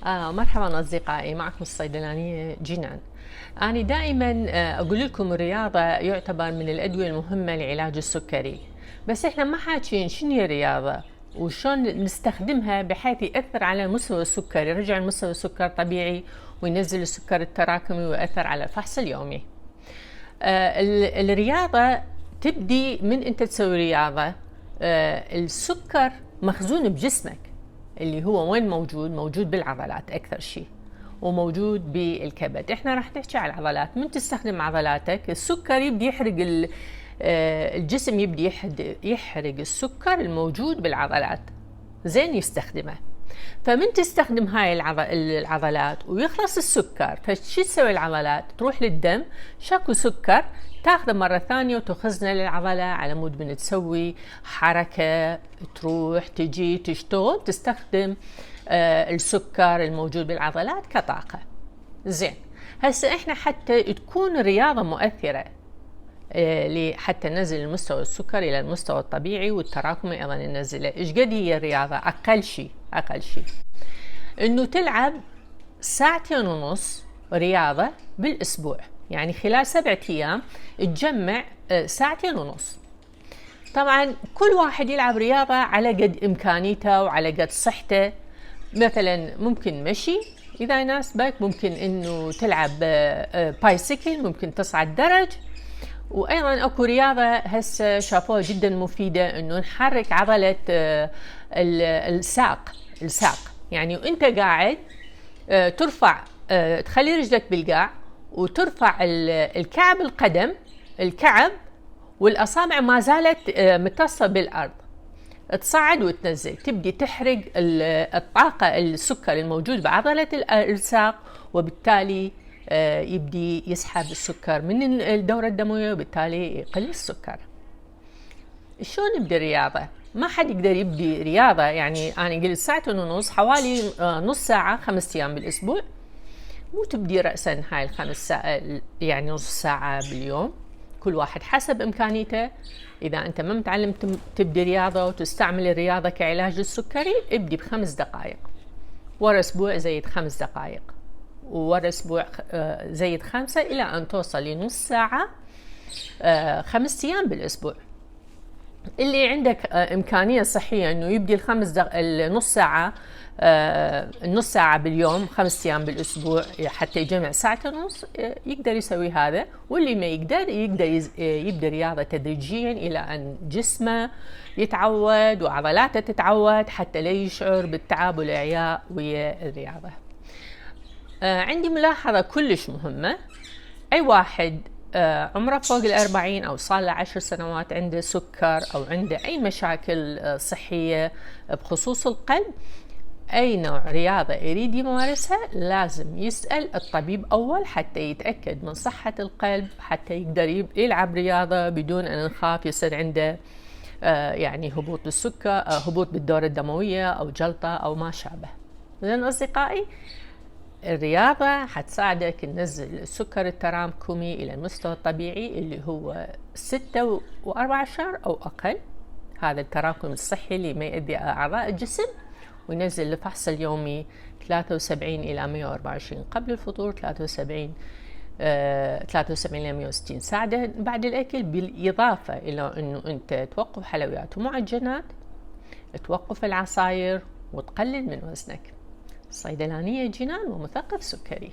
مرحبا أصدقائي، معكم الصيدلانية جنان. أنا دائما أقول لكم الرياضة يعتبر من الأدوية المهمة لعلاج السكري، بس إحنا ما حاكين شنو هي الرياضة وشون نستخدمها بحيث يأثر على مستوى السكر، يرجع مستوى السكر طبيعي وينزل السكر التراكمي ويأثر على الفحص اليومي. الرياضة تبدي من أنت تسوي رياضة. السكر مخزون بجسمك، اللي هو وين موجود بالعضلات أكثر شيء، وموجود بالكبد. احنا راح نحكي على العضلات. من تستخدم عضلاتك السكر يبدي يحرق الجسم، يبدي يحرق السكر الموجود بالعضلات، زين يستخدمه. فمن تستخدم هاي العضلات ويخلص السكر، فشي تسوي العضلات؟ تروح للدم، شاكو سكر تاخذه مرة ثانية وتخزنه للعضلة على مود من تسوي حركة، تروح تجي تشتغل، تستخدم السكر الموجود بالعضلات كطاقة. زين، هسه احنا حتى تكون الرياضة مؤثرة حتى ننزل المستوى السكر إلى المستوى الطبيعي والتراكمي أيضا ننزله. إيش قد هي الرياضة؟ أقل شيء إنه تلعب 2.5 ساعة رياضة بالأسبوع، يعني خلال 7 أيام تجمع 2.5 ساعة. طبعا كل واحد يلعب رياضة على قد إمكانيته وعلى قد صحته. مثلا ممكن مشي، إذا يناسبك ممكن إنه تلعب بايسيكل، ممكن تصعد درج. وأيضا أكو رياضة هسه شافوها جدا مفيدة، إنه نحرك عضلة الساق. يعني وأنت قاعد ترفع، تخلي رجلك بالقاع وترفع الكعب، الكعب والأصابع ما زالت متصلة بالأرض، تصعد وتنزل، تبدي تحرق الطاقة، السكر الموجود بعضلة الساق، وبالتالي يبدي يسحب السكر من الدورة الدموية، وبالتالي يقل السكر. شلون نبدأ الرياضة؟ ما حد يقدر يبدي رياضة، يعني أنا قلت 1.5 ساعة، حوالي نص ساعة 5 أيام بالأسبوع. مو تبدي رأسا هاي ال5 ساعات، يعني نص ساعة باليوم، كل واحد حسب إمكانيته. إذا أنت ما متعلم تبدي رياضة وتستعمل الرياضة كعلاج للسكري، ابدي ب5 دقائق، ورا أسبوع زيد 5 دقائق، وورا أسبوع زيد 5، إلى أن توصل لنص ساعة 5 أيام بالأسبوع. اللي عندك إمكانية صحية إنه يبدي النص ساعة، النص ساعة باليوم 5 أيام بالأسبوع حتى يجمع 1.5 ساعة، يقدر يسوي هذا. واللي ما يقدر يبدأ رياضة تدريجيا إلى أن جسمه يتعود وعضلاته تتعود، حتى لا يشعر بالتعب والإعياء ويا الرياضة. عندي ملاحظة كلش مهمة. أي واحد عمره فوق 40 أو صار له 10 سنوات عنده سكر أو عنده أي مشاكل صحية بخصوص القلب، أي نوع رياضة يريد يمارسها لازم يسأل الطبيب أول حتى يتأكد من صحة القلب، حتى يقدر يلعب رياضة بدون أن نخاف يصير عنده يعني هبوط بالسكر، هبوط بالدورة الدموية أو جلطة أو ما شابه. إذن أصدقائي، الرياضة حتساعدك تنزل السكر التراكمي إلى المستوى الطبيعي اللي هو 6.14 أو أقل. هذا التراكم الصحي اللي ما يؤذي أعضاء الجسم، وينزل الفحص اليومي 73 إلى 124 قبل الفطور، 73 إلى 160 ساعة بعد الأكل، بالإضافة إلى أنه أنت توقف حلويات ومعجنات، توقف العصاير، وتقلل من وزنك. صيدلانية جنان ومثقف سكري.